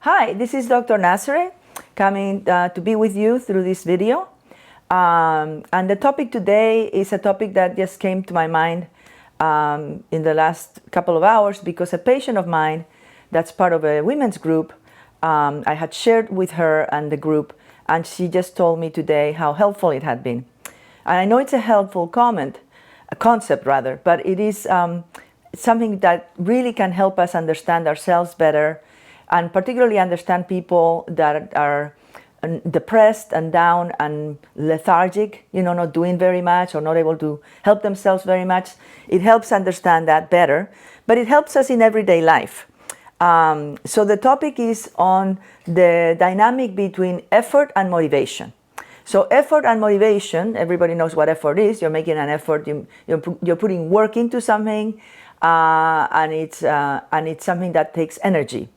Hi, this is Dr. Nazare coming to be with you through this video. And the topic today is a topic that just came to my mind in the last couple of hours because a patient of mine that's part of a women's group, I had shared with her and the group, and she just told me today how helpful it had been. And I know it's a helpful concept rather, but it is something that really can help us understand ourselves better, and particularly understand people that are depressed and down and lethargic, not doing very much or not able to help themselves very much. It helps understand that better, but it helps us in everyday life. So the topic is on the dynamic between effort and motivation. So effort and motivation, everybody knows what effort is. You're making an effort, you're putting work into something, and it's something that takes energy.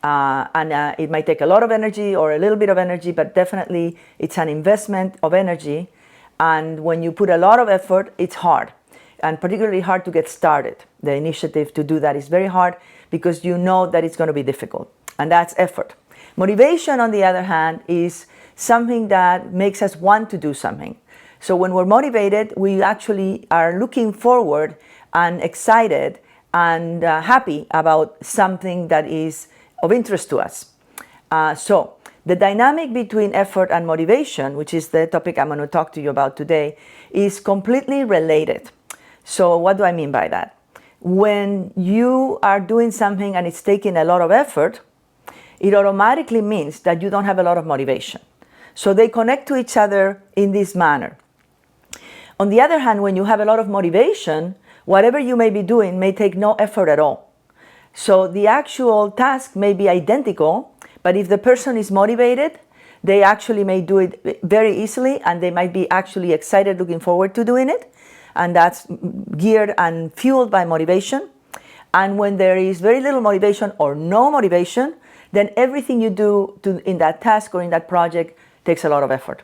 It might take a lot of energy or a little bit of energy, but definitely it's an investment of energy. And when you put a lot of effort, it's hard, and particularly hard to get started. The initiative to do that is very hard because you know that it's going to be difficult, and that's effort. Motivation, on the other hand, is something that makes us want to do something. So when we're motivated, we actually are looking forward and excited and happy about something that is of interest to us. So the dynamic between effort and motivation, which is the topic I'm going to talk to you about today, is completely related. So what do I mean by that? When you are doing something and it's taking a lot of effort, it automatically means that you don't have a lot of motivation. So they connect to each other in this manner. On the other hand, when you have a lot of motivation, whatever you may be doing may take no effort at all. So the actual task may be identical, but if the person is motivated, they actually may do it very easily, and they might be actually excited, looking forward to doing it. And that's geared and fueled by motivation. And when there is very little motivation or no motivation, then everything you do in that task or in that project takes a lot of effort.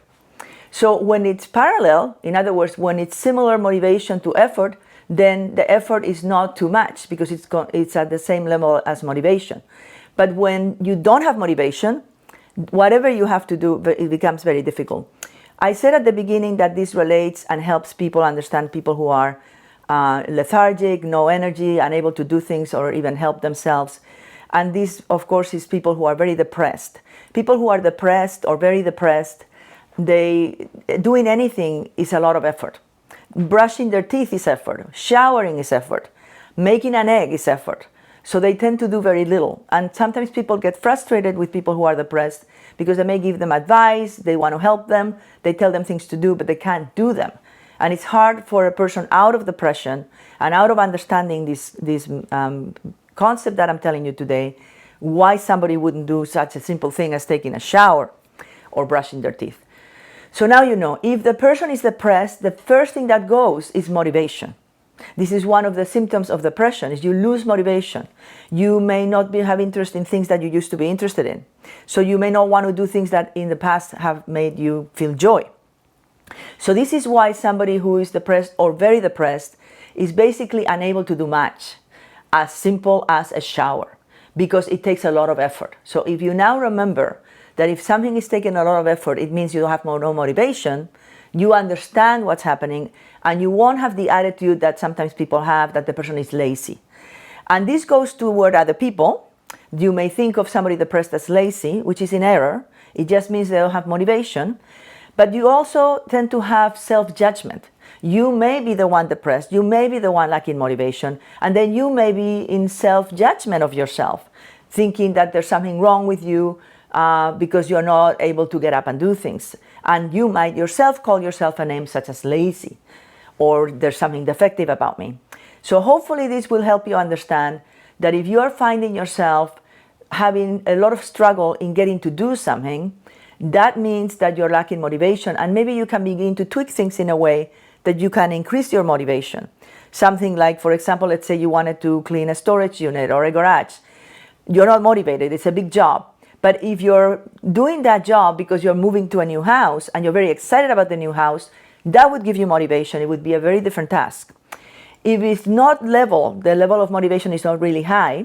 So when it's parallel, in other words, when it's similar motivation to effort, then the effort is not too much because it's at the same level as motivation. But when you don't have motivation, whatever you have to do, it becomes very difficult. I said at the beginning that this relates and helps people understand people who are lethargic, no energy, unable to do things or even help themselves. And this, of course, is people who are very depressed. People who are depressed or very depressed, doing anything is a lot of effort. Brushing their teeth is effort. Showering is effort. Making an egg is effort. So they tend to do very little. And sometimes people get frustrated with people who are depressed because they may give them advice, they want to help them, they tell them things to do, but they can't do them. And it's hard for a person out of depression and out of understanding this concept that I'm telling you today, why somebody wouldn't do such a simple thing as taking a shower or brushing their teeth. So now you know, if the person is depressed, the first thing that goes is motivation. This is one of the symptoms of depression, is you lose motivation. You may not have interest in things that you used to be interested in. So you may not want to do things that in the past have made you feel joy. So this is why somebody who is depressed or very depressed is basically unable to do much, as simple as a shower, because it takes a lot of effort. So if you now remember that if something is taking a lot of effort, it means you have no motivation, you understand what's happening, and you won't have the attitude that sometimes people have that the person is lazy. And this goes toward other people. You may think of somebody depressed as lazy, which is in error. It just means they don't have motivation. But you also tend to have self-judgment. You may be the one depressed, you may be the one lacking motivation, and then you may be in self-judgment of yourself, thinking that there's something wrong with you, because you're not able to get up and do things. And you might yourself call yourself a name such as lazy, or there's something defective about me. So hopefully this will help you understand that if you are finding yourself having a lot of struggle in getting to do something, that means that you're lacking motivation, and maybe you can begin to tweak things in a way that you can increase your motivation. Something like, for example, let's say you wanted to clean a storage unit or a garage. You're not motivated, it's a big job. But if you're doing that job because you're moving to a new house and you're very excited about the new house, that would give you motivation. It would be a very different task. If it's not the level of motivation is not really high,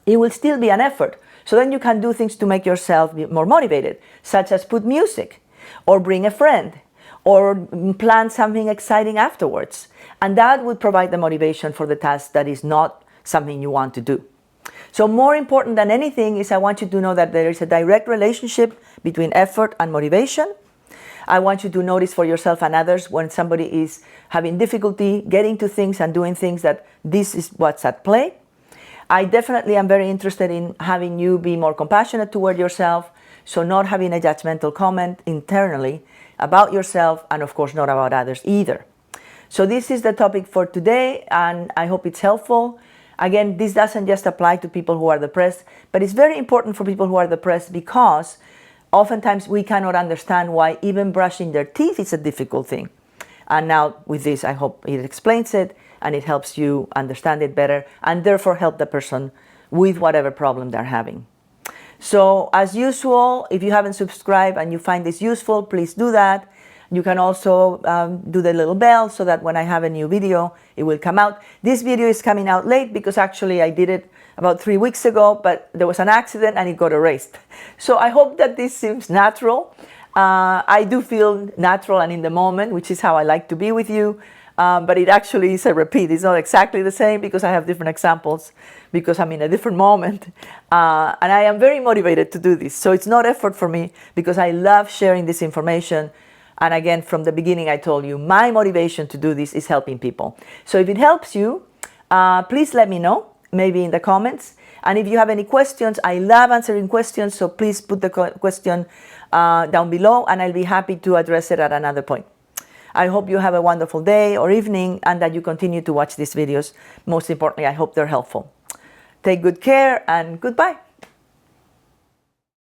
it will still be an effort So then you can do things to make yourself be more motivated, such as put music, or bring a friend, or plan something exciting afterwards. And that would provide the motivation for the task that is not something you want to do. So more important than anything is I want you to know that there is a direct relationship between effort and motivation. I want you to notice for yourself and others when somebody is having difficulty getting to things and doing things, that this is what's at play. I definitely am very interested in having you be more compassionate toward yourself, so not having a judgmental comment internally about yourself, and of course not about others either. So this is the topic for today, and I hope it's helpful. Again, this doesn't just apply to people who are depressed, but it's very important for people who are depressed because oftentimes we cannot understand why even brushing their teeth is a difficult thing. And now with this, I hope it explains it and it helps you understand it better and therefore help the person with whatever problem they're having. So as usual, if you haven't subscribed and you find this useful, please do that. You can also do the little bell so that when I have a new video, it will come out. This video is coming out late because actually I did it about 3 weeks ago, but there was an accident and it got erased. So I hope that this seems natural. I do feel natural and in the moment, which is how I like to be with you. But it actually is a repeat. It's not exactly the same because I have different examples, because I'm in a different moment. And I am very motivated to do this. So it's not effort for me because I love sharing this information. And again, from the beginning, I told you my motivation to do this is helping people. So if it helps you, please let me know, maybe in the comments. And if you have any questions, I love answering questions. So please put the question down below and I'll be happy to address it at another point. I hope you have a wonderful day or evening and that you continue to watch these videos. Most importantly, I hope they're helpful. Take good care and goodbye.